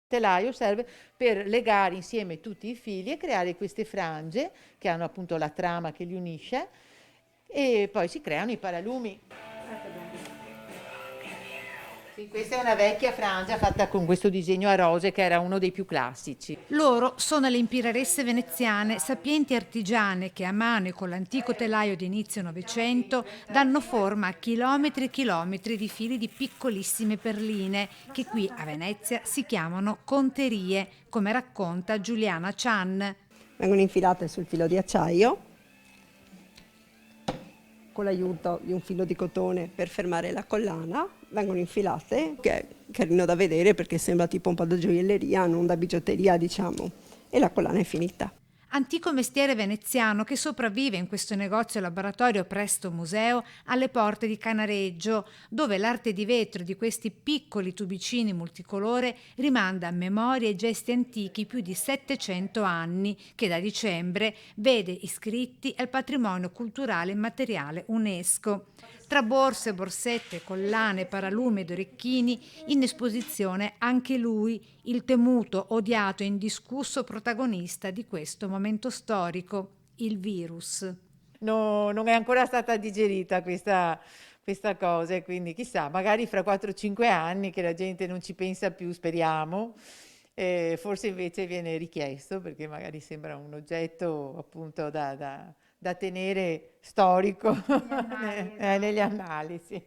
telaio serve per legare insieme tutti i fili e creare queste frange che hanno appunto la trama che li unisce e poi si creano i paralumi. Sì, questa è una vecchia frangia fatta con questo disegno a rose che era uno dei più classici. Loro sono le impiraresse veneziane, sapienti artigiane che a mano e con l'antico telaio di inizio Novecento danno forma a chilometri e chilometri di fili di piccolissime perline che qui a Venezia si chiamano conterie, come racconta Giuliana Chan. Vengono infilate sul filo di acciaio con l'aiuto di un filo di cotone per fermare la collana, vengono infilate, che è carino da vedere perché sembra tipo un po' da gioielleria, non da bigiotteria diciamo, e la collana è finita. Antico mestiere veneziano che sopravvive in questo negozio laboratorio presto museo alle porte di Canareggio, dove l'arte di vetro di questi piccoli tubicini multicolore rimanda a memorie e gesti antichi più di 700 anni, che da dicembre vede iscritti al patrimonio culturale immateriale UNESCO. Tra borse, borsette, collane, paralumi ed orecchini, in esposizione anche lui, il temuto, odiato e indiscusso protagonista di questo momento storico, il virus. No, non è ancora stata digerita questa cosa e quindi chissà, magari fra 4-5 anni che la gente non ci pensa più, speriamo, forse invece viene richiesto perché magari sembra un oggetto appunto da tenere storico negli annali, sì.